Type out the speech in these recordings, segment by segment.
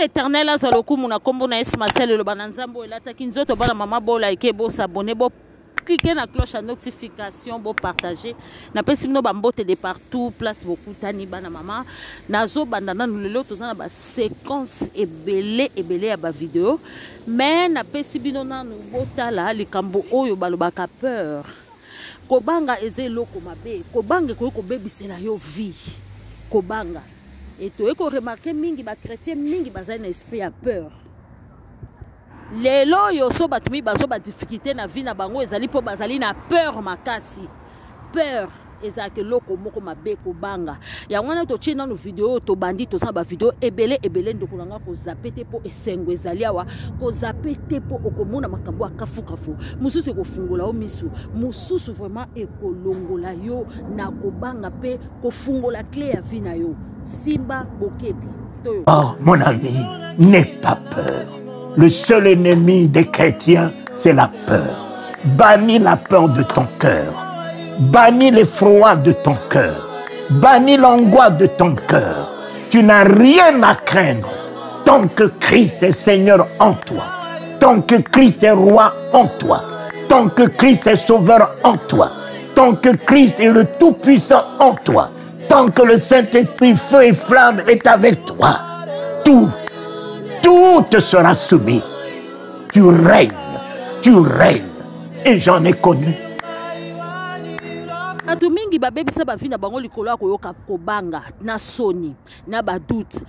éternel azaloku muna kombo na Yesu Marcel le bananzambo elataki nzoto bana mama bola eke bo s'abonner bo cliquez la cloche à notification pour partager na pesi bino bambote de partout place beaucoup tani bana mama nazo bandana nous lelo tozana ba séquence ebele ya ba vidéo mais na pesi bino na nous botala likambo oyo balobaka peur kobanga ezeloko mabe kobanga ko bebisela yo vie kobanga et to eko remarquer mingi ba chrétien mingi bazali na esprit ya peur. Lelo yo so batumi bazo ba difficulté na vie na bango ezali po bazali na peur makasi peur ezake loko moko mabe ko banga ya ngwana to china no video to bandi to samba video ebele ndeko nanga ko zapete po esengo ezali awa ko zapete po okomona makambo akafukafu mususu ko fungola o misu mususu vraiment ekolongola yo na ko banga pe ko fungola clé ya vie na yo simba bokebi to. Oh mon ami, n'aie pas peur. Le seul ennemi des chrétiens, c'est la peur. Bannis la peur de ton cœur. Bannis l'effroi de ton cœur. Bannis l'angoisse de ton cœur. Tu n'as rien à craindre tant que Christ est Seigneur en toi. Tant que Christ est roi en toi. Tant que Christ est sauveur en toi. Tant que Christ est le Tout-Puissant en toi. Tant que le Saint-Esprit, feu et flamme est avec toi. Tout te sera soumis. Tu règnes. Et j'en ai connu. Atu mingi babebisa ba vina bango likolo akoyoka kobanga na soni na ba doute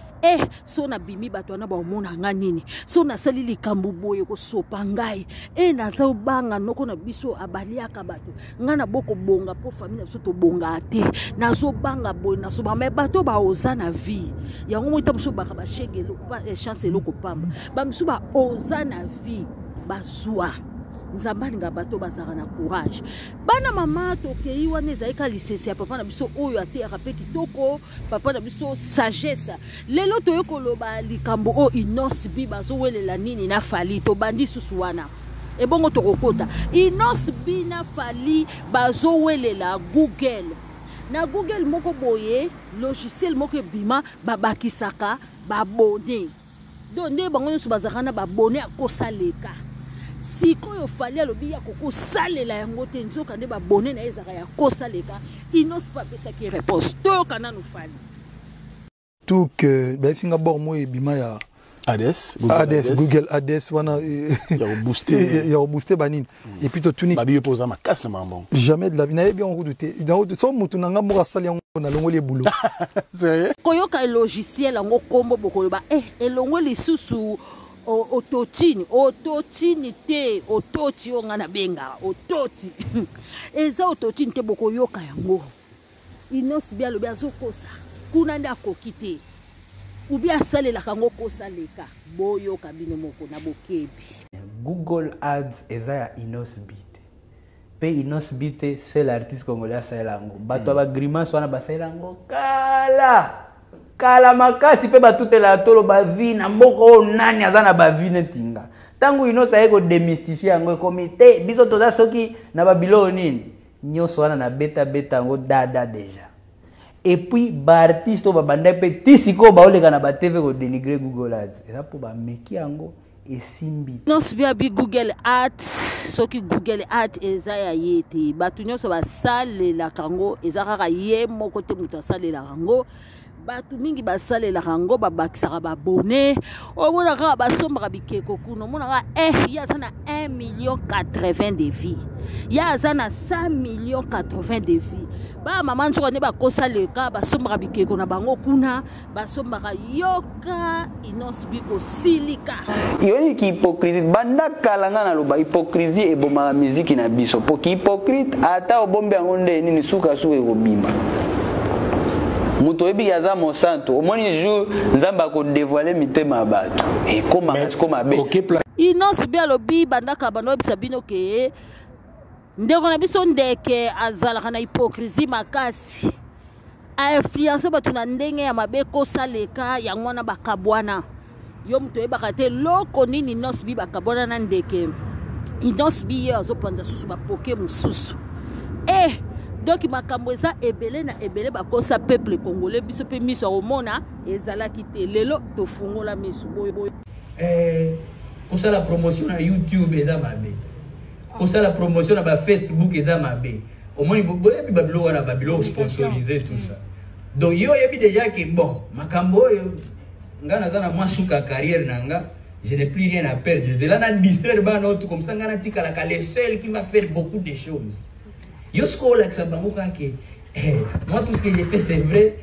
so na bimi bato na ba omona nganini so na sali likambu boye ko sopa ngai na za banga noko na biso abaliaka bato ngana boko bonga po famille na biso to bonga te na zo banga boye na so ba me bato ba oza na vie yango mo itamuso ba ka ba shegelo pa chance loko pamba ba miso ba oza na vie bazwa nzambani nga bato bazara na courage bana mama tokei wana ezaika lisesi ya papa na biso oyo ateyaka pe kitoko papa na biso sagesse lelo toyekoloba likambo o Inos Bi bazowelela nini na fali tobandi susu wana ebongo tokokota Inos Bi na fali bazowelela Google na Google moko boye logiciel moko bima babakisaka babone donde bango nyonso bazaka na babone akosaleka sikoyo fali alobi ya koko salela yango te nzoka nde babone na ezaka ya kosaleka Inos pa pesa ki réponse to kana no fali tout que ba finga bormo e bima ya Google ADS wana ya booster banine et puis to tuni babi posa ma casse na mambo jamais de la vie na bien en route dans route so mutu nanga mo rasali yango na longoli boulot sérieux koyoka logiciel yango kombo bokoyoba elongo lisusu ototini te ototi ongana benga ototi eza ototini te boko yoka yango Inos Bi alobi azokosa kuna nda kokite ubi asalela kango kosaleka boyoka bino moko na bokebi. Google Ads eza ya Inos Bi pe Inos Bi te seul artiste congolais asalela ngo bato ba grimace wana basalela ngo kala makasi pe batutela tolo bavi na mboko nani azana bavi netinga tangu Inos ayeko demystifier yango komite biso toza soki na babilo nini nyoso wana na beta ngo dada déjà et puis ba artiste ba banda pe tisiko ba oleka na ba TV ko dénigrer Google Ads eza po ba meki yango esimbi Inos Bi abi Google Ads soki Google Ads eza ya yete batu nyoso basalela kango eza kaka ye moko te mutu asalela kango batu mingi basalela kango babakisaka babone obona kaka basombaka bikeko kuno mona kaka yaza na 1,80 million de vies yaza na 100 millions 80 de vies ba mama nzoko ne bakosaleka basombaka bikeko na bango kuna basombaka yoka Inos Bi kosilika yoni ki hypocrisie banda kalanga na loba hypocrisie ebomaka muziki na biso po ki hypocrite ata obombe yango nde nini suka ekobima muto ebi yaza mon santo au moins jour nzamba ko dévoiler mitema bato et comme abe Inos Bi alobi bandaka bando bisabino ke ndeko na biso ndeke azalaka na hypocrisie makasi a influencer bato na ndenge ya mabe kosaleka yango na bakabwana yo muto ebaka te loko nini Inos Bi bakabwana na ndeke Inos Bi azopanza susu bapoke mususu donc makambo eza ebele na ebele bakosa peuple congolais biso pe miso omona ezalaki te lelo tofungola miso boye kosala promotion na YouTube eza mabe kosala promotion na Facebook eza mabe omoni boyebi babilo wana babilo sponsorisé tout ça donc yo yebi déjà que bon makambo oyo nga naza na mwa suka carrière nanga je n'ai plus rien à perdre je là na distraire bana autre comme ça nga na tika la le seul qui m'a fait beaucoup de choses yo sko la que bango kake moi tout ce que j'ai fait c'est vrai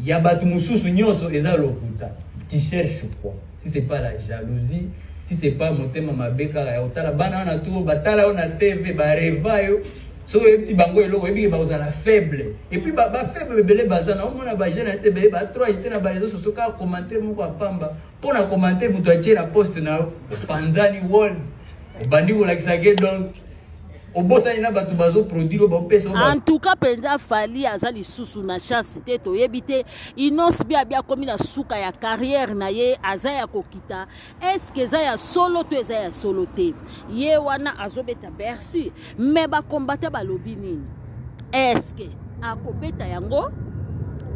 ya batu mususu nyonso eza lokuta tu cherches quoi si c'est pas la jalousie si c'est pas motema mabeka ya otala bana wana tu batala on TV ba reva yo so si bango eloko ebi ba ozala faible et puis ba faible belé bazana on mona ba jeune te belé ba 3 j'étais na ba réseaux sociaux ka commenter moko apamba pour na commenter vous doit la poste na Panzani wall bandi ko like ça donc au bossa ina batu bazo produire ba pesa en tout cas penza fali azali susu na chance te to yebite inos bia komi na suka ya carrière na ye azaya kokita est-ce que za ya solo to za ya solo te ye wana azobeta Bercy mais ba combattre ba lobi nini est-ce que akobeta yango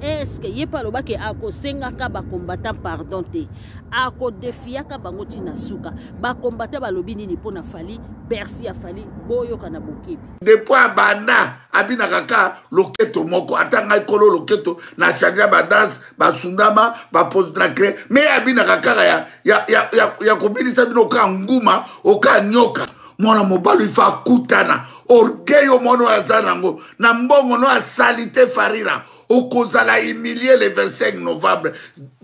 est-ce que ye pa loba ke akosenga ka ba combattant pardon te akodefia ka bango tina suka ba combattre ba lobi nini pona fali Bercy ya fali boyo kana bokebi depuis bana abina kaka loketo moko atanga ikolo loketo na changer ba danse ba sundama ba pose dracre mais abina kaka ya kobinisa bino ka nguma oka nyoka mwana mobalo ifa kutana orgueil mono azanango na mbongo no asalite farira okozala humilié le 25 novembre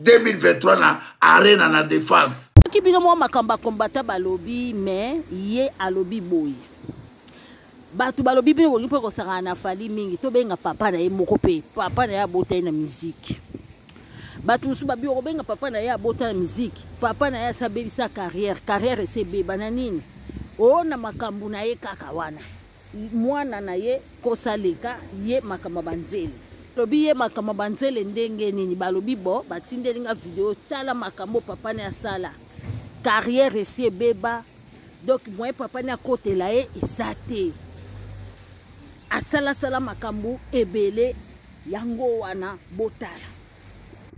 2023 na arena na défense ki bino mo makamba kombata balobi mais ye alobi boy batu balobi bino ko ngipo ko sanga na fali mingi to benga papa na ye moko pe papa na ya bota na musique batu su babi ko benga papa na ya bota na musique papa na ya sabebi sa carrière c'est beba na nini o na makambu na ye kaka wana mwana na ye kosaleka ye makamba banzeli lobi ye makamba banzeli ndenge nini balobi bo batindelinga video tala makambo papa na ya sala carrière esi beba donc moi papa na côté la e ezate asala sala makambo ebele yango wana botala.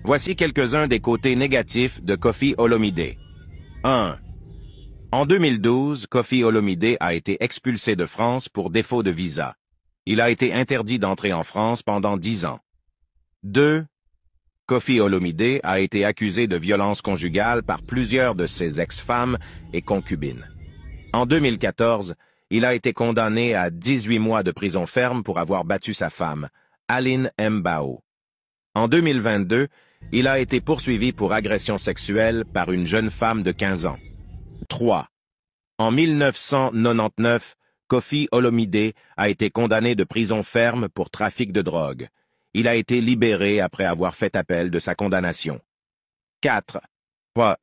Voici quelques-uns des côtés négatifs de Koffi Olomide. 1. En 2012, Koffi Olomide a été expulsé de France pour défaut de visa. Il a été interdit d'entrer en France pendant 10 ans. 2. Koffi Olomide a été accusé de violence conjugale par plusieurs de ses ex-femmes et concubines. En 2014, il a été condamné à 18 mois de prison ferme pour avoir battu sa femme, Aline Mbao. En 2022, il a été poursuivi pour agression sexuelle par une jeune femme de 15 ans. 3. En 1999, Koffi Olomide a été condamné de prison ferme pour trafic de drogue. Il a été libéré après avoir fait appel de sa condamnation. 4.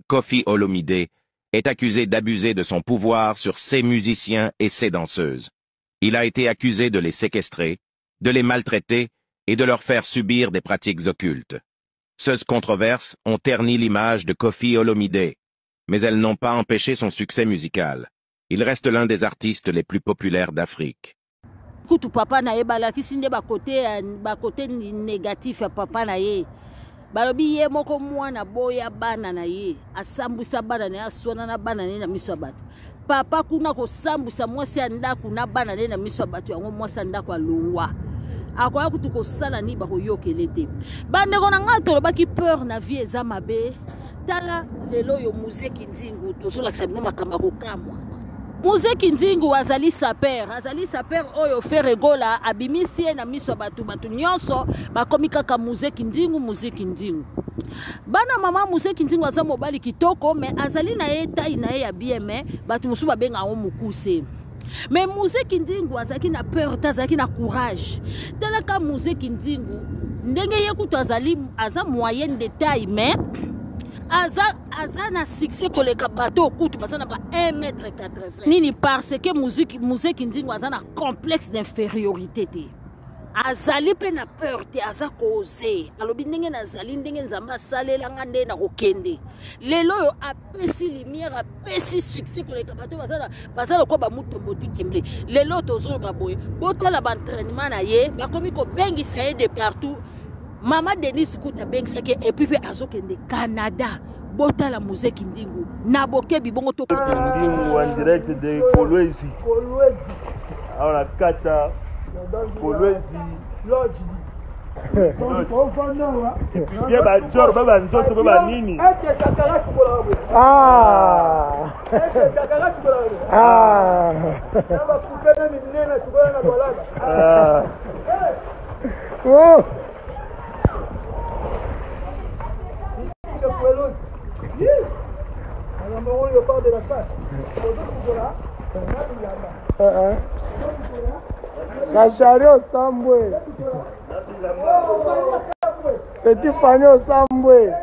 Koffi Olomide est accusé d'abuser de son pouvoir sur ses musiciens et ses danseuses. Il a été accusé de les séquestrer, de les maltraiter et de leur faire subir des pratiques occultes. Ces controverses ont terni l'image de Koffi Olomide, mais elles n'ont pas empêché son succès musical. Il reste l'un des artistes les plus populaires d'Afrique. Kutu papa na ye balakisi nde bakote négatif ya papa na ye balobi ye moko mwana boya bana na ye asambwisa bana na ye aswana na bana na ye na miso ya bato papa kuna kosambwisa mwasi ya ndako na bana na ye na miso ya bato yango mwasi ya ndako alongwa akoya kutu kosala ni bakoyokele te bandeko na ngai tolobaki peur na vie eza mabe tala lelo oyo Muzeki Ndingu tozolakisa bino makambo kokamwa Muzeki Ndingu azali saper oyo feregola abimisi ye na miso batu nyonso bakomi kaka Muzeki Ndingu bana mama Muzeki Ndingu aza mobali kitoko mais azali na ye tai na ye ya bien mais batu musu babenga ngo mukuse mais Muzeki Ndingu azaki na peur tazaki na courage talaka Muzeki Ndingu ndenge ye kutu aza moyenne de taille mais aza na succès koleka bato okutu basana ba 1,80 m nini parce que Muzeki Ndingu aza na complexe d'infériorité te azali pe na peur te aza koze alobi ndenge nazali ndenge nzambe asalelanga nde na kokende lelo oyo apesi lumière apesi succès koleka bato bazala kwa bamutombo dikemble lelo tozoloba boye botala baentraînement na ye bakomi kobengisa ye de partout mama Denise Kuta bengisaki et puis pe azokende Canada botala muzeki ndingu na bokebi bongo to ndingu en direct de Kolwezi alors kacha Kolwezi lodge bien ba jor baba nzoto baba nini Kachari au Sambwe. Petit Fanny au Sambwe.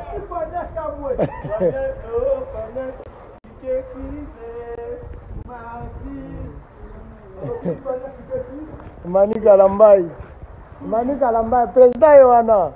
Mani Kalambai. Mani Kalambai. Président Yohana.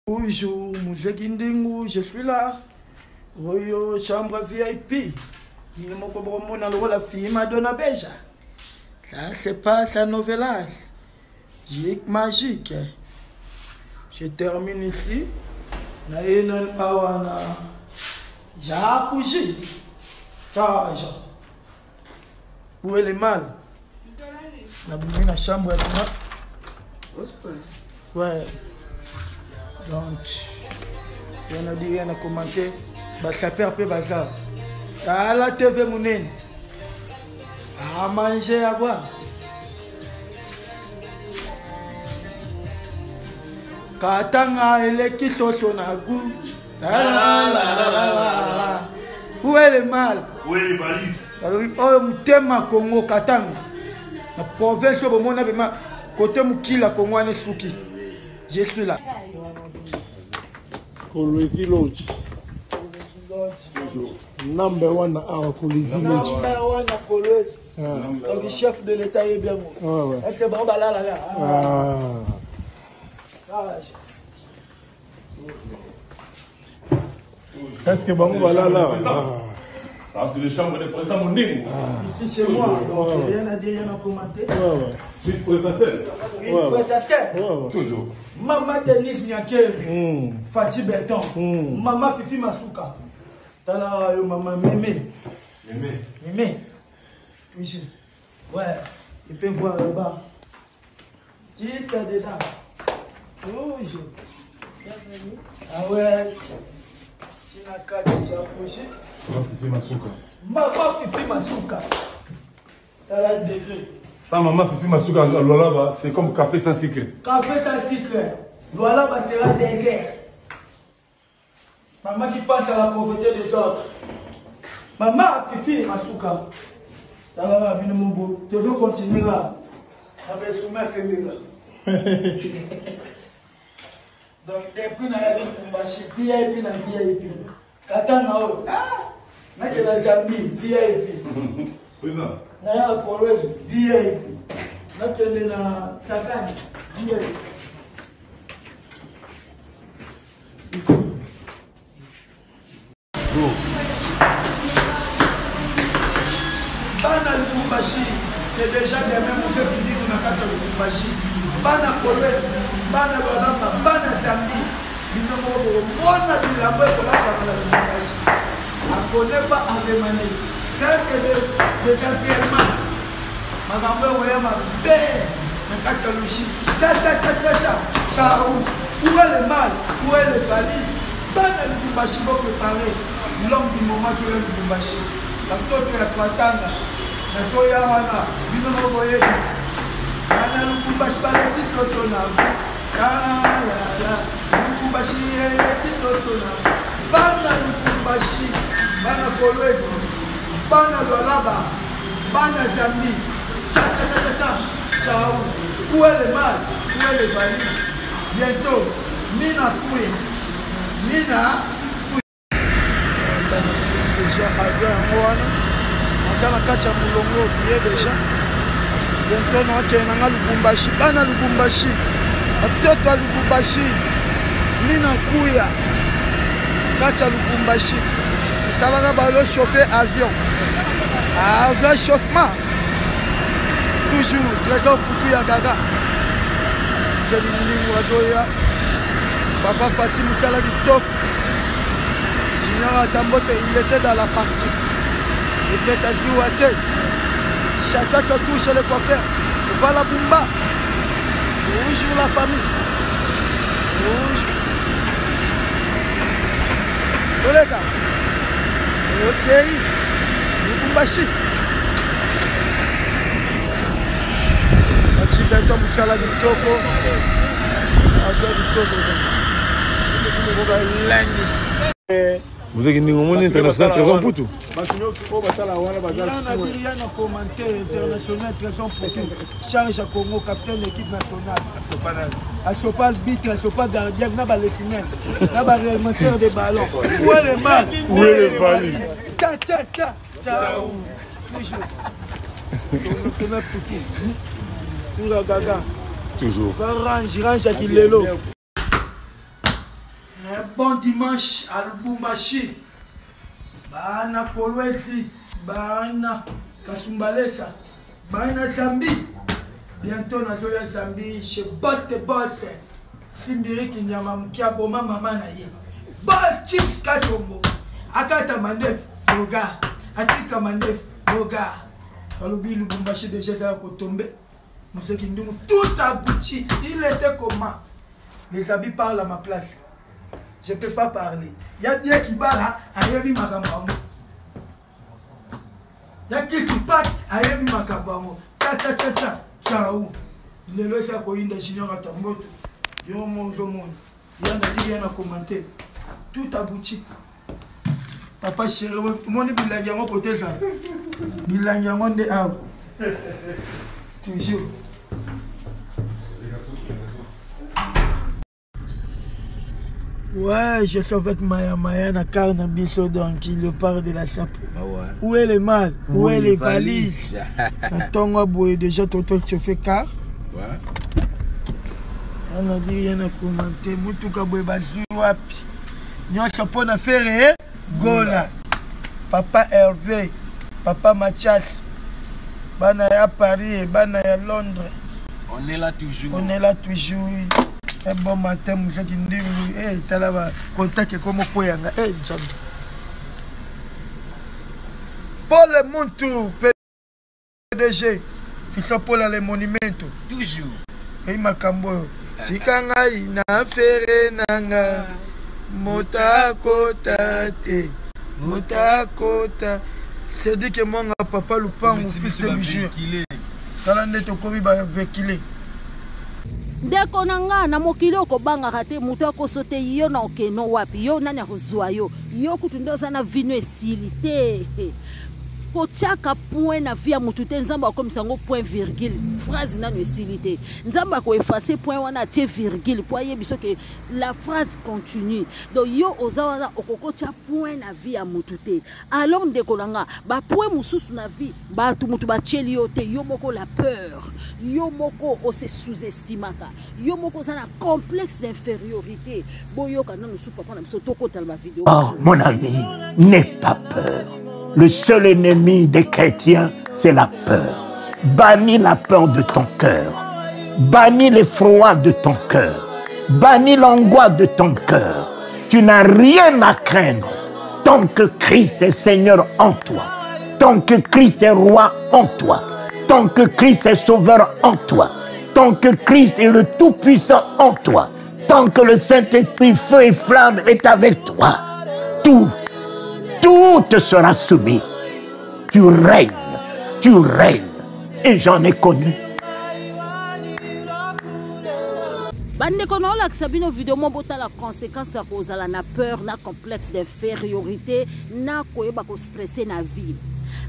Bonjour, Mouzeki Ndingu, je suis là. Royo, chambre VIP. Il m'a dit la fille Madonna Beja. Ça se passe à Novelas. Gic magique. Je termine ici. Naïnan Awana. Jacouji. Tage. Où est le mal? La boumine la chambre. Ouais. Donc, si on a dit rien à commenter, ça perd peu bazar. À la TV Mounine, à manger, à boire. Katanga eleki toto na goût. Où est le mal? Où est les valises? Oh, Mutema Congo, Katanga. La province de mon abima, côté Mukila Congo, Anesuki. Je suis là. Kolwezi Lodge. Number one à Kolwezi Lodge. Number one à Kolwezi. Donc le chef de l'État est bien bon. Est-ce que bon là là? Est-ce que bon là? Ça, c'est le chambre de président Mounding. Ici, c'est moi, donc rien à dire, rien à commenter. Suite présidentielle. Toujours. Maman Denise Niaké, Fatih Berton, Maman Fifi Masuka. Tala, maman Mémé. Mémé. Oui, ouais, il peut voir là-bas. Juste dedans. Toujours. Ah ouais. Sinaka déjà approché. Maman Fifi Masuka. T'as le degré. Sans maman Fifi Masuka, Lola, c'est comme café sans sucre. Café sans sucre. Lola sera désert. Maman qui pense à la pauvreté des autres. Maman, Fifi, Masuka. Ça va, Binoumbo. Toujours continuera. Avec soumettre féminin. Donc, et puis, on a dit VIP, VIP, VIP. Katana, ah, on a la Zambie, VIP. Président. On a la Coloise, VIP. On a la Takani, VIP. Bana Lubumbashi, c'est déjà des mêmes mots qui disent qu'on a quatre Lubumbashi. Bana Kolwezi, Bana Lolamba, Bana Zambie, Binomo, Mona Bilamba, Kolamba, Lubumbashi. On ne connaît pas Avemane. Ça, c'est des enterrements. Madame Oyama, Bé, Nakatalushi, Tcha, Chaou. Où est le mal? Où est le valide? Bana Lubumbashi va préparer l'homme du moment qui est Lubumbashi. Parce que tu es Kwatanga. Natoya wana bino moboye ana Lubumbashi bale kisosona kana la Lubumbashi ele kisosona bana Lubumbashi bana Kolwezi bana Lwalaba bana Zambie cha ciao. Où est le mal? Où est le valide? Bientôt Mina Kouye Mina déjà avion wana dans la kacha mulongo bien déjà bientôt nous akena Lubumbashi bana Lubumbashi atoto Lubumbashi mina kuya kacha Lubumbashi talaka ba yo chauffer avion avec chauffement toujours trésor pour tout ya gaga Zelini Wadoya Papa Fatim Kala Vitok Junior Tambote il était dans la partie. Et peut-être à Ziouate, chacun se touche chez le coiffeur. Voilà Bumba. Rouge pour la famille. Rouge. Collègue. Ok. Lubumbashi. Accident Mukala Vitoko. Avec Vitoko. Vous avez dit que international très en poutou. Il y a un commentaire international très en poutou. Charge à Congo, capitaine de l'équipe nationale. Asopal bitre, Asopal gardien, n'a pas les fumeurs. N'a pas réellement faire des ballons. Où est le mal? Où est le valide? Ciao. Toujours. Toujours. Range à Kilelo. Un bon dimanche à Lubumbashi. Bana Kolwezi, Bana Kasumbalesa, Bana Zambie. Bientôt Nazoya Zambie, chez Boss de Boss. Simbiri Kinyama Mkiaboma Mama Naye. Boss Chips Kasombo. Akata Mandef, Moga. Atika Mandef, Moga. Kalubi Lubumbashi déjà tombé. Monsieur Kindoum, tout abouti. Il était comment? Les habits parlent à ma place. Je ne peux pas parler. Il y a des qui parlent à Yévi Makambamo. Il y a qui parlent à Yévi Makambamo. Ciao. Le loi c'est quoi une junior à Tamboto. Il y a un monde. Il y a un commentaire. Tout abouti. Papa chéri, mon bilangiamo côté ça. Bilangiamo de ah. Toujours. Ouais, je suis avec Maya na carne biso donc il parle de la chape. Ah ouais. Où est le mal? Où est les valises? Attends, boy déjà toto chauffé car. Ouais. On a dit rien à commenter. Mutuka boy bazu wapi. Nyo chapeau na faire gola. Papa Hervé, Papa Mathias. Bana ya Paris, bana ya Londres. On est là toujours. On est là toujours. Un bon matin, monsieur Kindingu, tu as contact comme Koyanga. Paul Muntu, PDG, Ficha Paul le monumento. Toujours. Et Makambo, Tikangai, na fere nanga, Motakota te, Motakota. C'est dit que mon papa Lupin, mon fils de bijou. Quand on est au Kobi, va véhiculer. ndeko na nga na mokili okobangaka te moto akosote yo na okeno wapi yo nani akozwa yo kutu nde oza na vino esili te kotiaka point na vie ya motu te nzambe akomisa yango point virgule phrase nano esili te nzambe akoefase point wana atie virgule po ayebi soki la phrase continue donc yo oza wana okokotia point na vie ya motu te alors ndeko na nga bapoint mosusu na vie bato motu batieli yo te yo moko la peur yo moko ose sous-estimaka yo moko oza na complexe d'infériorité boyoka nano su papa na biso tokotala bavideo. Oh mon ami, n'aie pas peur. Le seul ennemi des chrétiens, c'est la peur. Bannis la peur de ton cœur. Bannis l'effroi de ton cœur. Bannis l'angoisse de ton cœur. Tu n'as rien à craindre tant que Christ est Seigneur en toi. Tant que Christ est roi en toi. Tant que Christ est sauveur en toi. Tant que Christ est le Tout-Puissant en toi. Tant que le Saint-Esprit, feu et flamme est avec toi. Tout te sera soumis. Tu règnes. Et j'en ai connu. bandeko na olakisa bino video mo botala conséquence ya kozala na peur na complexe d'infériorité na koyeba ko stresser na vie.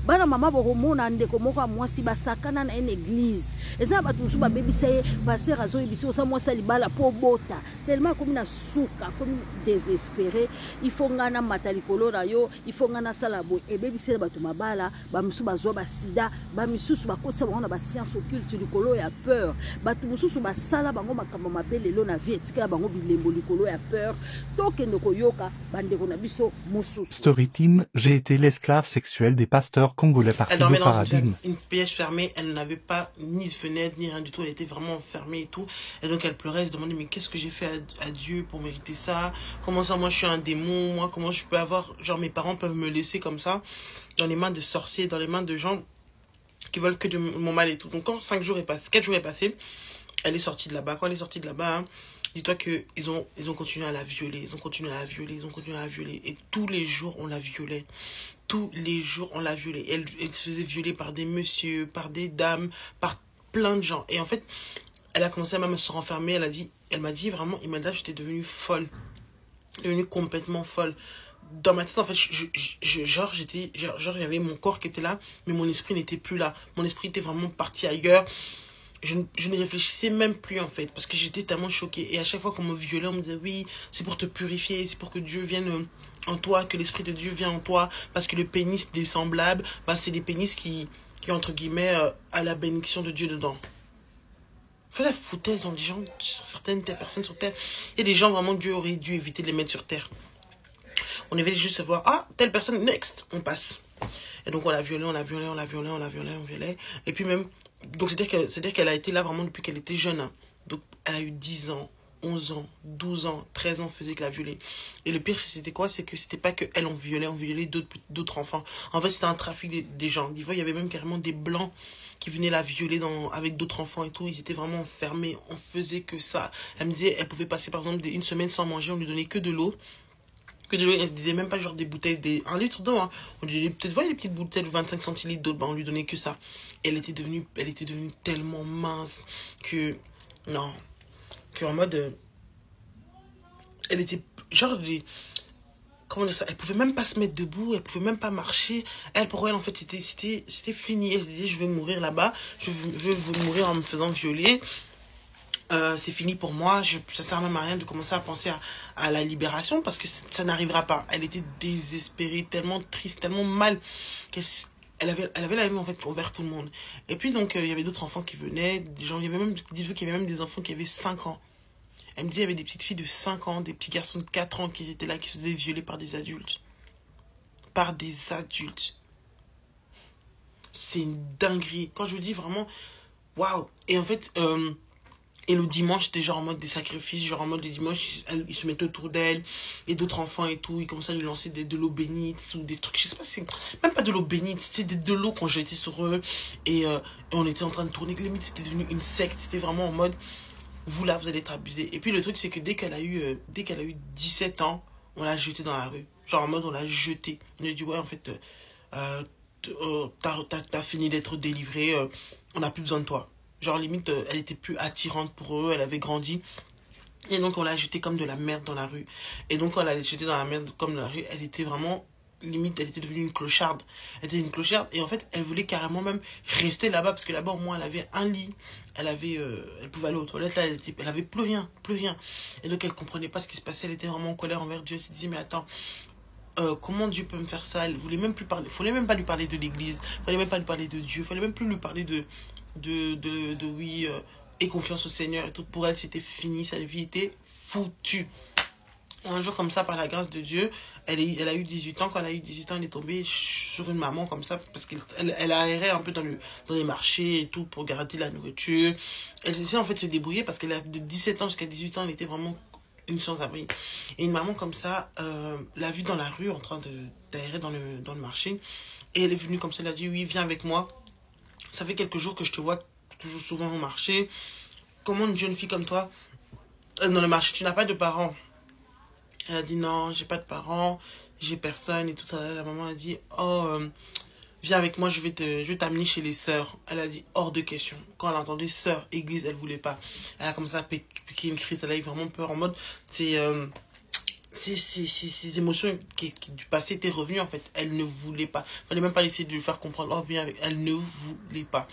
Bana mama bokomona ndeko moko mwasi basakana na église eza bato musu babebisa ye pasteur azoyebisi osa mwasi libala po bota tellement comme na suka comme désespéré il faut ngana matalikolo na yo il faut ngana salabo ebebisa bato mabala ba musu bazwa ba sida ba misusu bakotisa bango na ba science occulte likolo ya peur bato mususu basala bango makambo mabelelo na vie etikala bango bilembo likolo ya peur tokende koyoka bandeko na biso mususu. Story Team, j'ai été l'esclave sexuel des pasteurs congolais partis de Paradigme. Une pièce fermée, elle n'avait pas ni de fenêtre ni rien du tout, elle était vraiment fermée et tout, et donc elle pleurait, elle se demandait mais qu'est-ce que j'ai fait à Dieu pour mériter ça, comment ça moi je suis un démon, moi comment je peux avoir, genre mes parents peuvent me laisser comme ça dans les mains de sorciers, dans les mains de gens qui veulent que de mon mal et tout. Donc quand 4 jours est passé, elle est sortie de là-bas. Quand elle est sortie de là-bas, hein, dis-toi que ils ont continué à la violer, ils ont continué à la violer, et tous les jours on la violait. Tous les jours, on l'a violée. Elle se faisait violer par des messieurs, par des dames, par plein de gens. Et en fait, elle a commencé à même se renfermer. Elle m'a dit vraiment, Imelda, j'étais devenue folle. Devenue complètement folle. Dans ma tête, en fait, il y avait mon corps qui était là, mais mon esprit n'était plus là. Mon esprit était vraiment parti ailleurs. Je ne réfléchissais même plus, en fait, parce que j'étais tellement choquée. Et à chaque fois qu'on me violait, on me disait, oui, c'est pour te purifier, c'est pour que Dieu vienne en toi, que l'esprit de Dieu vienne en toi, parce que le pénis des semblables, bah, c'est des pénis qui entre guillemets, a la bénédiction de Dieu dedans. Fais la foutaise dans les gens, certaines personnes sur terre. Il y a des gens, vraiment, Dieu aurait dû éviter de les mettre sur terre. On devait juste se voir, ah, telle personne, next, on passe. Et donc, on l'a violée. Et puis même, donc c'est-à-dire qu'elle a été là vraiment depuis qu'elle était jeune. Hein. Donc, elle a eu 10 ans. 11 ans, 12 ans, 13 ans faisait que la violer. Et le pire, c'était quoi? C'est que c'était pas que elle on violait d'autres enfants. En fait, c'était un trafic des gens. Des fois, il y avait même carrément des blancs qui venaient la violer avec d'autres enfants et tout. Ils étaient vraiment enfermés. On faisait que ça. Elle me disait, elle pouvait passer par exemple une semaine sans manger. On lui donnait que de l'eau. Elle disait même pas genre des bouteilles, 1 litre d'eau. Hein. On lui donnait peut-être, les petites bouteilles de 25 centilitres d'eau. Ben, on lui donnait que ça. Et elle était devenue tellement mince que, non. En mode elle était genre comment dire ça, elle pouvait même pas se mettre debout, elle pouvait même pas marcher. Pour elle en fait c'était fini. Elle se disait je vais mourir là-bas, je veux mourir en me faisant violer, c'est fini pour moi, ça sert même à rien de commencer à penser à la libération parce que ça n'arrivera pas. Elle était désespérée, tellement triste, tellement mal qu'elle avait la haine en fait envers tout le monde. Et puis donc il y avait d'autres enfants qui venaient, des gens, dites-vous qu'il y avait même des enfants qui avaient 5 ans. Elle me dit qu'il y avait des petites filles de 5 ans, des petits garçons de 4 ans qui étaient là, qui se faisaient violer par des adultes. Par des adultes. C'est une dinguerie. Quand je vous dis vraiment, waouh. Et en fait, et le dimanche, c'était genre en mode des sacrifices, genre en mode le dimanche, ils se mettaient autour d'elle, et d'autres enfants et tout, ils commençaient à lui lancer de l'eau bénite, ou des trucs, je sais pas, c'est même pas de l'eau bénite, c'était de l'eau qu'on jetait sur eux, et on était en train de tourner, limite, c'était devenu une secte, c'était vraiment en mode, vous là, vous allez être abusés. Et puis le truc, c'est que dès qu'elle a eu 17 ans, on l'a jetée dans la rue, genre en mode, on l'a jetée, on lui a dit, ouais, en fait, t'as fini d'être délivré, on n'a plus besoin de toi. genre limite, elle était plus attirante pour eux, elle avait grandi. Et donc on l'a jetée comme de la merde dans la rue. Et donc on l'a jetée dans la merde comme dans la rue, elle était vraiment, limite, elle était devenue une clocharde. Elle était une clocharde et en fait, elle voulait carrément même rester là-bas parce que là-bas, au moins, elle avait un lit. Elle pouvait aller aux toilettes, là, elle avait plus rien. Et donc elle comprenait pas ce qui se passait, elle était vraiment en colère envers Dieu. Elle se disait, mais attends, comment Dieu peut me faire ça? Elle voulait même plus parler, fallait même pas lui parler de l'église, fallait même pas lui parler de Dieu, fallait même plus lui parler de oui, et confiance au Seigneur et tout. Pour elle, c'était fini, sa vie était foutue. Et un jour comme ça, par la grâce de Dieu, elle a eu 18 ans. Quand elle a eu 18 ans, elle est tombée sur une maman comme ça, parce qu'elle a erré un peu dans les marchés et tout pour garder la nourriture. Elle essayait en fait de se débrouiller parce qu'elle a de 17 ans jusqu'à 18 ans, elle était vraiment une sans-abri. Et une maman comme ça l'a vue dans la rue en train d'aérer dans le marché. Et elle est venue comme ça, elle a dit, oui, viens avec moi. Ça fait quelques jours que je te vois toujours souvent au marché. Comment une jeune fille comme toi, dans le marché, tu n'as pas de parents? Elle a dit, non, j'ai pas de parents, j'ai personne et tout ça. La maman a dit, oh, viens avec moi, je vais t'amener chez les sœurs. Elle a dit, hors de question. Quand elle a entendu sœurs, église, elle voulait pas. Elle a commencé à piquer une crise, elle a eu vraiment peur en mode, ces émotions du passé étaient revenues en fait. Elle ne voulait pas. Il fallait même pas essayer de lui faire comprendre. Oh, viens avec. Elle ne voulait pas.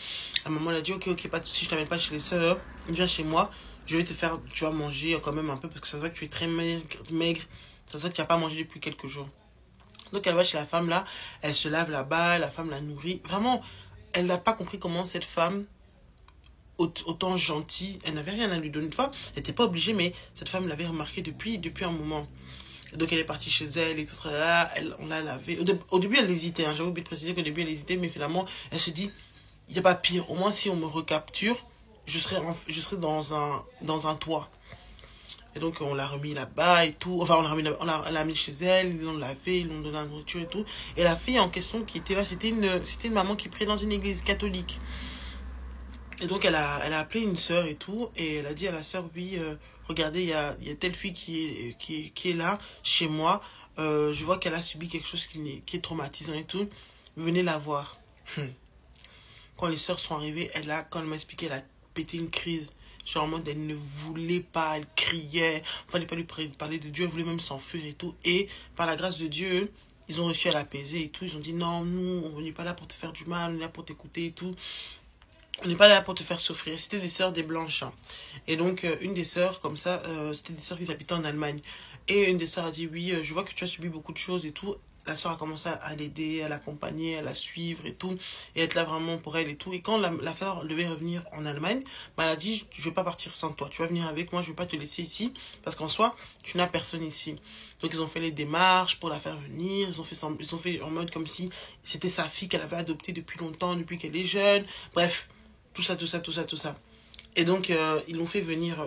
À un moment, elle a dit, ok, pas de soucis, je t'amène pas chez les sœurs, viens chez moi. Je vais te faire, tu vas manger quand même un peu parce que ça se voit que tu es très maigre. Ça se voit que tu n'as pas mangé depuis quelques jours. Donc elle va chez la femme là, elle se lave là-bas, la femme la nourrit. Vraiment, elle n'a pas compris comment cette femme, autant gentille, elle n'avait rien à lui donner. Une fois, elle n'était pas obligée, mais cette femme l'avait remarqué depuis un moment. Donc elle est partie chez elle et tout ça là, on l'a lavée. Au début elle hésitait, hein. J'avais oublié de préciser qu'au début elle hésitait, mais finalement elle se dit, il n'y a pas pire, au moins si on me recapture, je serai dans un toit. Et donc on l'a remis là-bas et tout. Enfin on l'a mis chez elle, ils l'ont lavé, ils l'ont donné la nourriture et tout. Et la fille en question qui était là, c'était une maman qui priait dans une église catholique. Et donc elle a appelé une sœur et tout. Et elle a dit à la sœur, oui, regardez, il y a telle fille qui est là, chez moi. Je vois qu'elle a subi quelque chose qui est traumatisant et tout. Venez la voir. Quand les sœurs sont arrivées, quand elle m'a expliqué, elle a pété une crise. Genre en mode, elle ne voulait pas, elle criait. Il fallait pas lui parler de Dieu, elle voulait même s'enfuir et tout. Et par la grâce de Dieu, ils ont réussi à l'apaiser et tout. Ils ont dit, non, nous, on n'est pas là pour te faire du mal, on est là pour t'écouter et tout. On n'est pas là pour te faire souffrir. C'était des sœurs des blanches. Hein. Et donc, une des sœurs, comme ça, c'était des sœurs qui habitaient en Allemagne. Et une des sœurs a dit, oui, je vois que tu as subi beaucoup de choses et tout. La sœur a commencé à l'aider, à l'accompagner, à la suivre et tout. Et être là vraiment pour elle et tout. Et quand la sœur devait revenir en Allemagne, bah, elle a dit, je ne vais pas partir sans toi. Tu vas venir avec moi, je ne vais pas te laisser ici. Parce qu'en soi, tu n'as personne ici. Donc, ils ont fait les démarches pour la faire venir. Ils ont fait en mode comme si c'était sa fille qu'elle avait adoptée depuis longtemps, depuis qu'elle est jeune. Bref, tout ça. Et donc, ils l'ont fait venir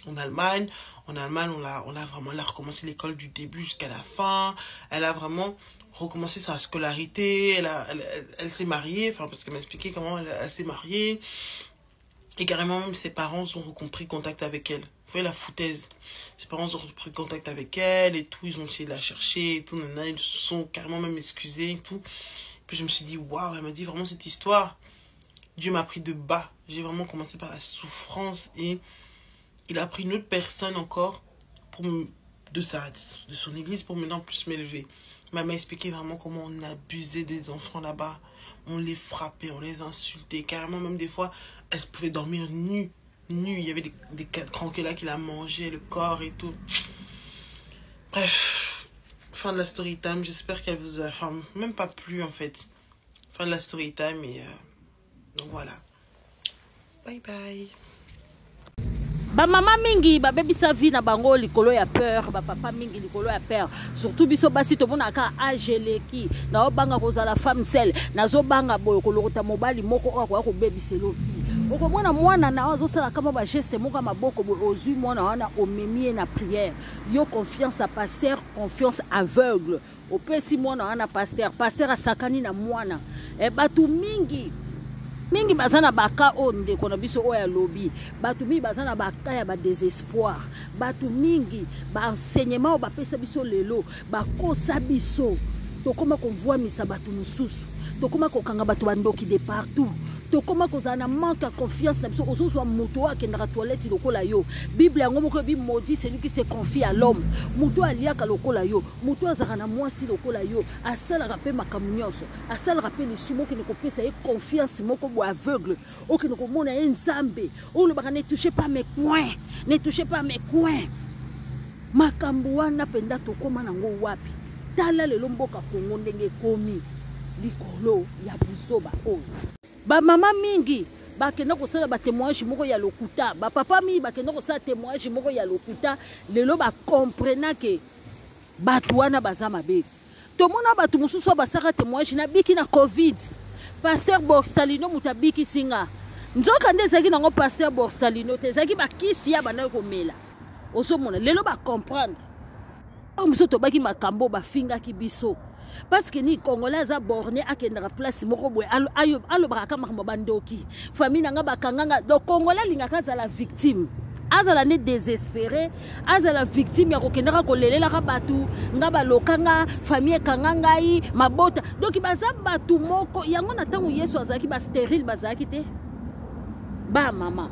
en Allemagne. En Allemagne, elle a recommencé l'école du début jusqu'à la fin. Elle a vraiment recommencé sa scolarité. Elle s'est mariée, enfin, parce qu'elle m'a expliqué comment elle s'est mariée. Et carrément, même ses parents ont repris contact avec elle. Vous voyez la foutaise. Ses parents ont repris contact avec elle et tout. Ils ont essayé de la chercher et tout. Ils se sont carrément même excusés et tout. Puis je me suis dit, waouh, elle m'a dit vraiment cette histoire. Dieu m'a pris de bas. J'ai vraiment commencé par la souffrance et il a pris une autre personne encore de son église pour maintenant plus m'élever. Il m'a expliqué vraiment comment on abusait des enfants là-bas. On les frappait, on les insultait. Carrément, même des fois, elles pouvaient dormir nues. Il y avait des cranqués là qui la mangeaient, le corps et tout. Bref, fin de la story time. J'espère qu'elle vous a... Enfin, même pas plu en fait. Fin de la story time et... donc voilà. Bye bye. Ba mama mingi ba baby sa vie na bango likolo ya peur, ba papa mingi likolo ya peur. Surtout biso basi to mona ka ageleki na obanga kozala femme seule nazo banga boyo kolokota mobali moko kwa ko baby selo vie. Okomona mwana na ozo sala kama ba geste moko maboko bo ozui mwana wana omemie na prière. Yo confiance à pasteur, confiance aveugle. Opesi mwana wana pasteur asakani na mwana. E batu mingi bazana baka onde kona biso oya lobby batu mingi bazana baka ya ba désespoir batu mingi ba enseignement ba pesa biso lelo ba kosa biso tokoma kovwamisa bato mosusu tokoma kokanga bato bandoki de partout tokoma kozala na manque ya confiance na biso ozozwa moto oyo akendaka toilette lokola yo bible yango moko ebi maudit celui qui se confie à l'homme moto aliaka lokola yo moto azalaka na mwasi lokola yo asalaka mpe makambo nyonso asalaka mpe lisumu okende kopesa ye confiance moko bo aveugle okende komona ye nzambe olobaka ne touchez pas mes coins ne touchez pas mes coins makambo wana mpenza tokóma nango wapi tala lelo mboka Kongo ndenge ekomi likolo ya buzoba oyo bamama mingi bakenda kosala batémoignage moko ya lokuta bapapa mingi bakenda kosala témoignage moko ya lokuta lelo bakomprena ke bato wana baza mabe tomona bato mosusu oyo basaka témoignage na biki na covid Pasteur Borstalino moto abikisi nga nzoka nde ezalaki nango Pasteur Borstalino te ezalaki bakisi ya banayi komela ozomona lelo bakomprendre oyo mosusu tobaki makambo bafingaki biso parce que ni Congolais aza borné akendaka place moko boye alobaka ka makambo bandoki famille nanga bakanganga donc Congolais alingaka azala victime azala ne désespéré azala victime ya kokendaka kolelelaka bato nga balokanga famille ekanga ngai mabota donc baza bato moko yango na ntango Yesu azalaki bastérile bazalaki te ba mama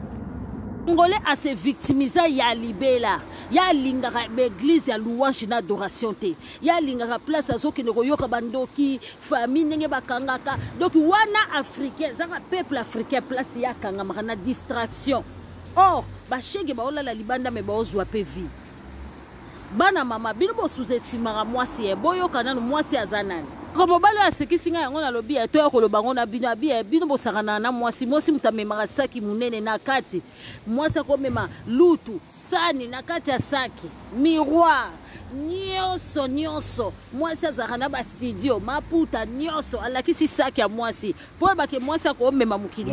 Congolais a se victimiser ya libela ya lingaka l'église ya louange na adoration te ya lingaka place azokende koyoka bandoki famille ndenge bakangaka donc wana africain zaka peuple africain place ya kangama na distraction or bashenge baolala libanda me baozwa pe vie bana mama bino bo sous-estimaka mwasi ye boyoka nanu mwasi aza nani komo bale asekisi nga yango nalobi ya toya koloba ngo na bino abia bino bosakana na mwasi mutamemaka saki munene na kati mwasi akomema lutu sani na kati ya saki miroir nyonso mwasi azaka na bastudio maputa nyonso alakisi saki ya mwasi po bake mwasi akomema mokili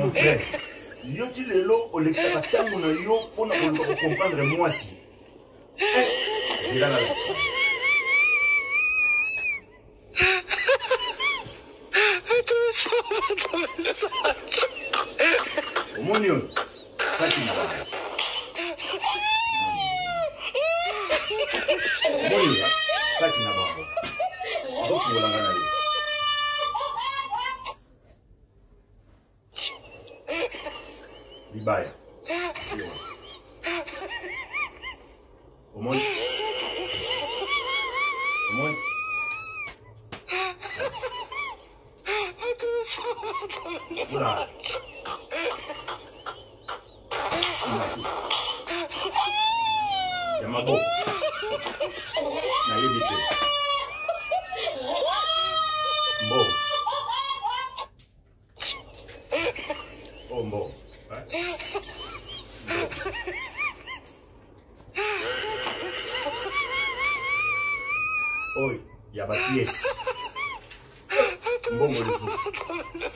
yo ti lelo olekisaka ntango na yo mpona koluka kokomprendre mwasi omoni oyo saki na bango omoni oyo saki na bango azofungolanga na ye libaya omoni omoni Oula. Simasu. Yamabo. Naïbité. Mbo. Oh, mbo. Oi, yaba pièce. Mbongo lisusu.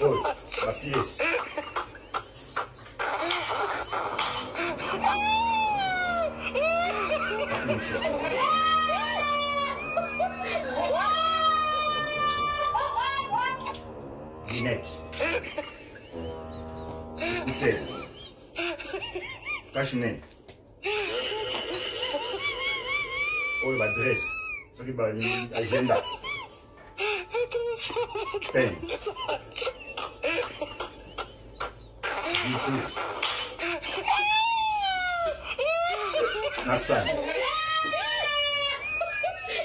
Oh, ma pièce. Lunette. Écoutez. Cache-nez. Oh, ma dresse. Ça qui va agenda. Pen. YouTube. Nassan.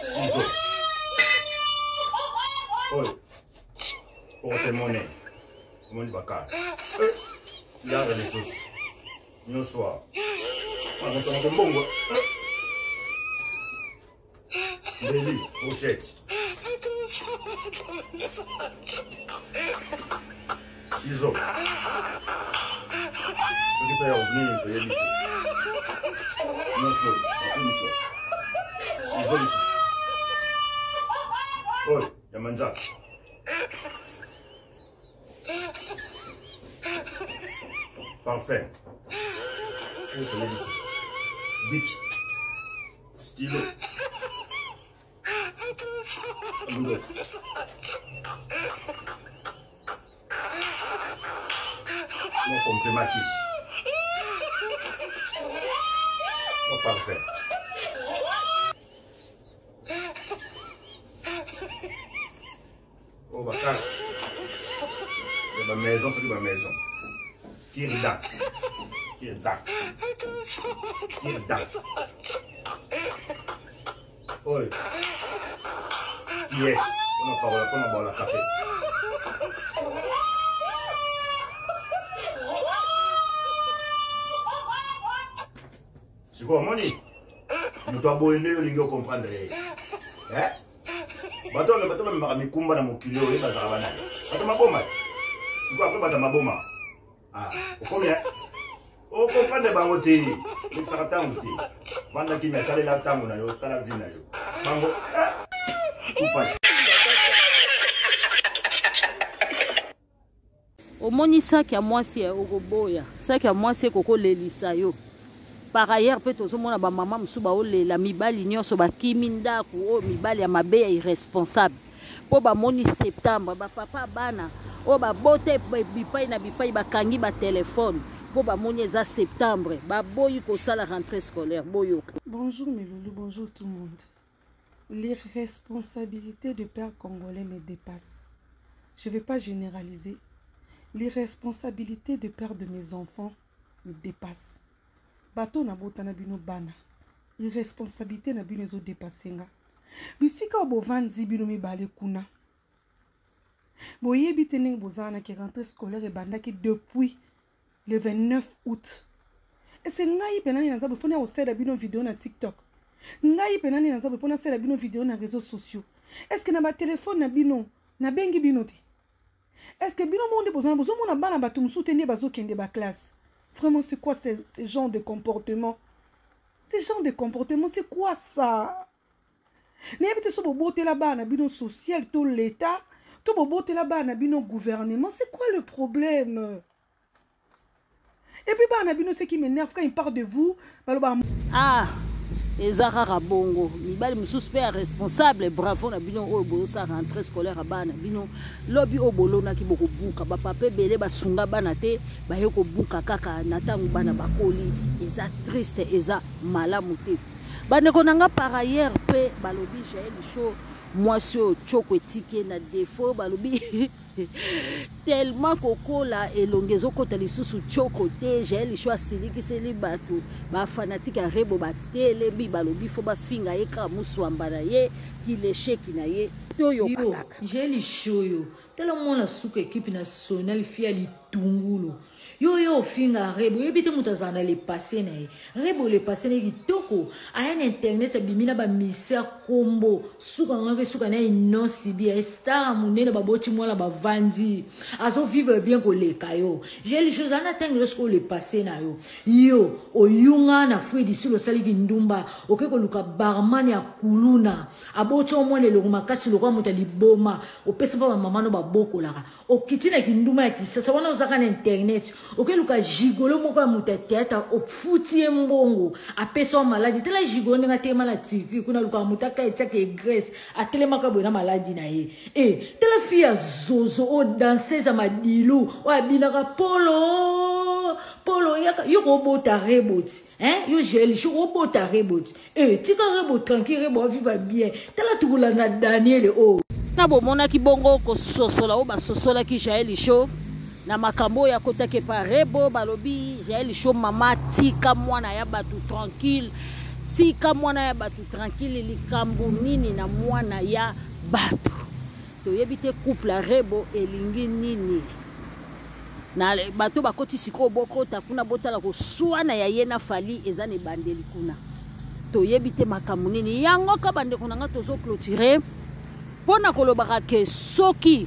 Ciseaux. Oh. Porte-monnaie. Monnaie Bakar. Il y a des choses. Nous soir. On s'en va bon. Béli, pochette. Ciseaux. Ce qui peut revenir, il peut y aller. Non, ciseaux ici. Oh, Yamanja. Parfait. Bic. Stylo. Mon complément ici. Oh, parfait. Oh, ma carte. Ma maison, c'est ma maison. Kirdak. Kirdak. Kirdak. Oi. Tiet. On a parlé, café. C'est quoi, Moni? Nous t'avons aidé, nous comprendre. Hein? Bato même ma kumba na mokilo et bazarabana. Bato maboma. C'est quoi après bato maboma? Ah, combien? O comprendre bangote. Ni sarata nguti. Banda ki me sale la tango na yo, tala vina yo. Bango. Coupas. Omoni sac ya mwasi ya ogoboya. Sac ya mwasi koko lelisa yo. Par ailleurs, peut être que ba maman musuba ole la mibali nyonso ba kiminda ku o mibali ya mabe ya irresponsable. Po ba moni septembre ba papa bana o ba bote bipai na bipai ba kangi ba téléphone. Po ba moni za septembre ba boyi ko sala rentrée scolaire boyo. Bonjour mes loulous, bonjour tout le monde. Les responsabilités de père congolais me dépassent. Je ne vais pas généraliser. Les responsabilités de père de mes enfants me dépassent. Bato na bota na bino bana. Irresponsabilité na bino zo dépasser nga. Bisika obo vanzi bino mibale kuna. Boye bitene bozana ki rentrée scolaire et banda ki depuis le 29 août. Et c'est ngai penani na zabe fona osela bino vidéo na TikTok. Ngai penani na zabe fona osela bino vidéo na réseaux sociaux. Est-ce que na ba téléphone na bino na bengi bino te? Est-ce que bino monde bozana bozo mona bana bato msuteni bazo kende ba classe? Vraiment, c'est quoi ce genre de comportement? Ce genre de comportement, c'est quoi ça? N'habite so bobote là-bas, na bino social, tout l'État, tout bobote là-bas, na bino gouvernement, c'est quoi le problème? Et puis, bah, na bino, ce qui m'énerve quand il parle de vous, bah, ah! Ezara Rabongo, mibali mususu pe responsable, bravo na bino obo sa rentrée scolaire bana bino lobi obolo na ki boko buka ba papa belé ba sunga bana te ba yoko buka kaka na tangu bana bakoli eza triste eza malamu te bane konanga par ailleurs pe balobi Jaël Show moi sur choko etike na défaut balobi tellement kokola elongezo kota lisusu choko te Jaël Show asiliki seli bato ba fanatique a rebo ba tele bi balobi fo ba finga eka muswamba na ye kilesheki na ye toyo pataka Jaël Show yo tellement na suka équipe nationale fiali tungulu yo finga rebo yebite mutazana le passé na rebo le passé na kitoko aya internet bimina ba misère kombo suka ngake suka na non sibi star munene baboti mwana bavandi azo vivre bien ko le kayo j'ai les choses ana tango lorsque le passé na yo oyunga na fui d'ici le sali kindumba okeko luka barman ya kuluna aboti omone le makasi lo kwa mutali boma opesa ba mama no baboko laka okitina kinduma ya kisasa wana uzaka na internet ok luka jigolo moko ya mutateta ofuti mbongo apeso maladi tela jigolo nga tema na tv kuna luka mutaka etake Grèce atelema ka bona maladi na ye tela fia zozo o danser za madilu o abinaka polo yoko bota reboti yo gel yo bota reboti tika rebot tranquille rebo vivre bien tela tukula na Daniel na bomona ki bongo ko sosola o ba sosola ki Jaël Show na makambo ya kota ke parebo balobi Jaël Show mama tika mwana ya batu tranquille tika mwana ya batu tranquille likambo nini na mwana ya batu to yebite couple rebo elingi nini na bato bakoti siko boko takuna botala ko suana ya yena fali ezane bandeli kuna to yebite makambo nini yango ka bande konanga tozo clôturer pona kolobaka ke soki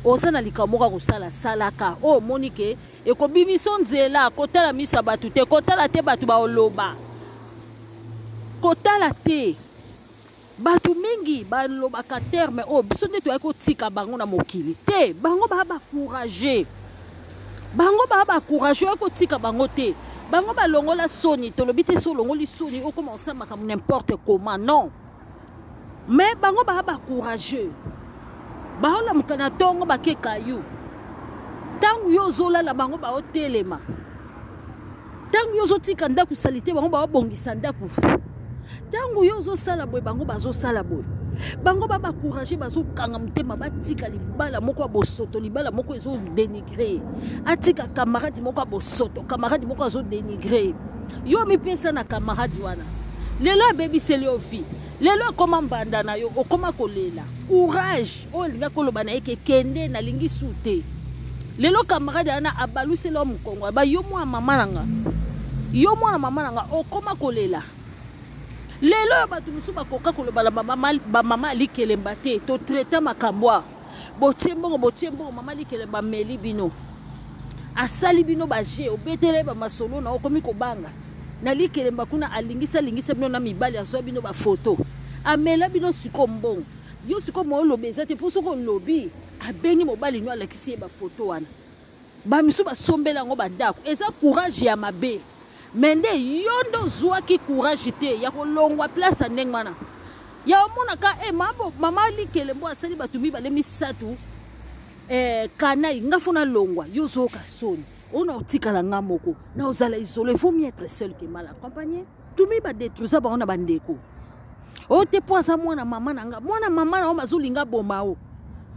osana likamoka kosala salaka monike ekobimiso nzela kotala misa batu te kotala te batu baoloba kotala te batu mingi balobaka terme biso nde toyaki kotika bango na mokili te bango baba courage kotika bango te bango balongola soni tolobi te so longoli soni okomansa makambo n'importe comment non mais bango baba courageux baola mukana tongo bakeka yo tangu yo zolala bango bao telema tangu yo zotika ndaku salite bango bao bongisa ndaku tangu yo zo sala boy bango bazo sala boy bango baba courage bazo kanga mutema batika libala moko ya bosoto libala moko ezo dénigrer atika camarade moko ya bosoto camarade moko azo dénigrer yo mipesa na camarade wana lelo abebiseli yo vie lelo okoma mbanda na yo okoma kolela courage oyo linga koloba na ye kende nalingi su te lelo camarade ana abaluseli yo mokongo aba yo mwana mama nanga yo mwana mama nanga okoma kolela lelo bato mosusu bakoka koloba na bamama likelemba te totraite makambo botie mbongo mama likelemba meli bino asali bino baje obetele bamasolo na okomi kobanga na likelemba kuna alingisa bino na mibali azwa bino bafoto amela bino siko mbongo yo siko moolobi eza te mpo soko lobi abengi mobali no alakisi ye bafoto wana bamisu basombela yango bandako eza courage ya mabe mende yondo zwaki courage te ya kolongwa place ndenge wana ya omona ka mama likelembo asali bato mibale misatu kanai ngafuna longwa yo zoka soni on a otikala nga moko na ozala isolé il faut mieux être seul que mal accompagné tumi ba détruisa ba on a bandeko o te poza mwana mama nanga mwana mama na o mazulinga bomao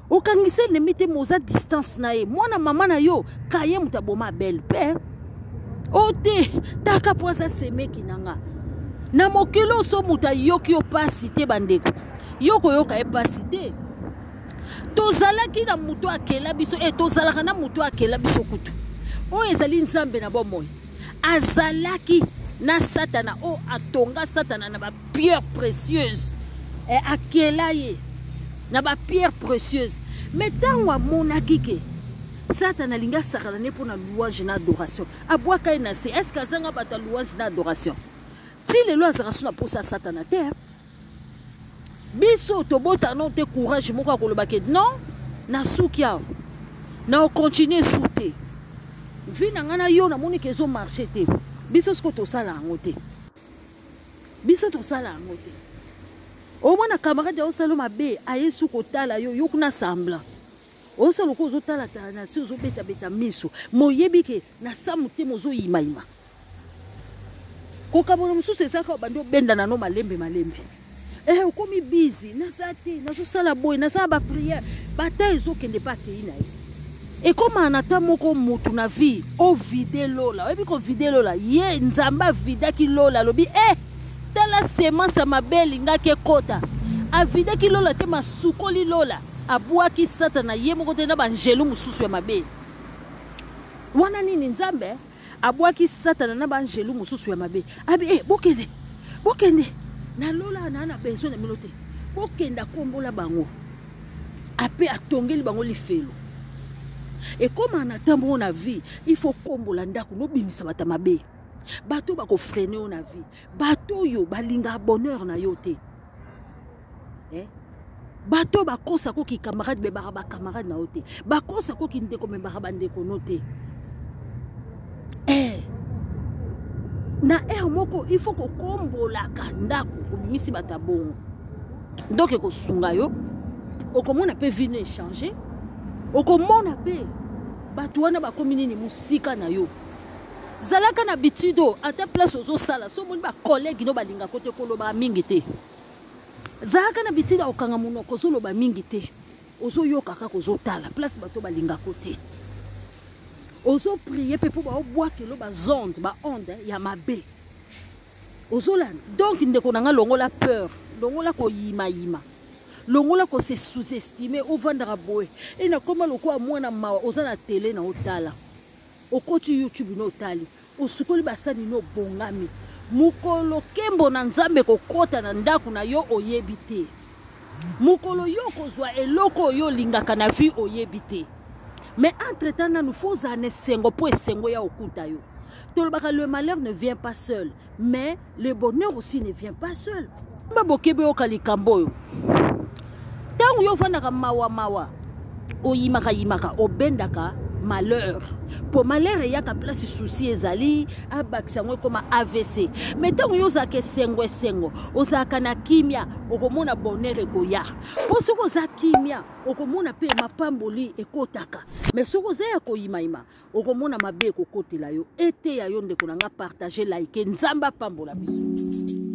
okangise ne mite moza distance na ye mwana mama na yo kaye mutaboma belle père o te taka poza semeki nanga na mokilo so muta yoki opasi te bandeko yoko yoka epasi te tozalaki na muto akela biso tozalaka na muto akela biso kutu o ezali nzambe na bomoi azalaki na satana o atonga satana na ba pierre précieuse akela ye na ba pierre précieuse mais tango amonaki ke satana linga sakala ne pona louange na adoration abwaka na se est-ce que azanga bata louange na adoration ti lelo azaka suna posa satana te biso tobota non te courage moko akoloba ke non na sukia na continuer souter vi na ngana yo na moni ke zo marcher te biso sko to sala ngote biso to sala ngote o mona camarade o salo mabe ayesu ko tala yo yo kuna sambla o salo ko zo tala ta na si zo beta miso moyebi ke na samute mozo yimaima ko kabolo mususu esaka bando benda na no malembe okomi busy na sate na zo sala boy na sa ba prière bata ezo kende pa te ina et comme anata moko mutu na vie o vide lola oyebi ko vide lola ye nzamba vida ki lola lobi tala semence mabeli ngake kota a vide ki lola te masukoli lola abwaki satana ye moko te na banjelu mususu ya mabe wana nini nzambe abwaki satana na banjelu mususu ya mabe abi bokende na lola na besoin na milote bokenda kombola bango ape atongeli bango lifelo. Et comme on attend mon vie, il faut kombola ndako no bimisa bata mabe. Bato bako freiner on a vie. Bato yo balinga bonheur na yote. Bato bakosa ko ki camarade be baraba camarade na yote. Bakosa ko ki ndeko me baraba ndeko note. Na moko il faut ko kombola ndako bimisi bata bongo. Donc ko sunga yo. Okomona pe venir changer. Okomona pe bato wana bakomi nini musika na yo zalaka na bitudo ata place ozo sala so moni ba collègue no balinga kote koloba mingi te zalaka na bitudo okanga munoko zo loba mingi te ozo yoka kaka ozo tala place bato balinga kote ozo prier pe po ba obwake lo ba zonde ba onde ya mabe ozo la donc ndeko nanga longola peur longola ko yima longola ko se sous-estimer au vendra boy et na koma loko amwana mawa ozana télé na otala okoti YouTube no otali osukoli basani no bongami mukolo kembo na nzambe kokota na ndaku na yo oyebite mukolo yo kozwa eloko yo lingaka na vie oyebite mais entre temps na nous faut ane sengo po sengo ya okuta yo tolbaka le malheur ne vient pas seul mais le bonheur aussi ne vient pas seul mbabokebe okalikambo yo tangu yo fandaka mawa oyimaka obendaka malheur pour malheur yaka place souci ezali abaksango comme AVC mais tangu yo zake sengo ozaka na kimia okomona bonheur ekoya po soko za kimia okomona pe mapamboli ekotaka mais soko za koyimaima okomona mabe kokotela yo ete ya yo ndeko nanga partager like nzamba pambola biso.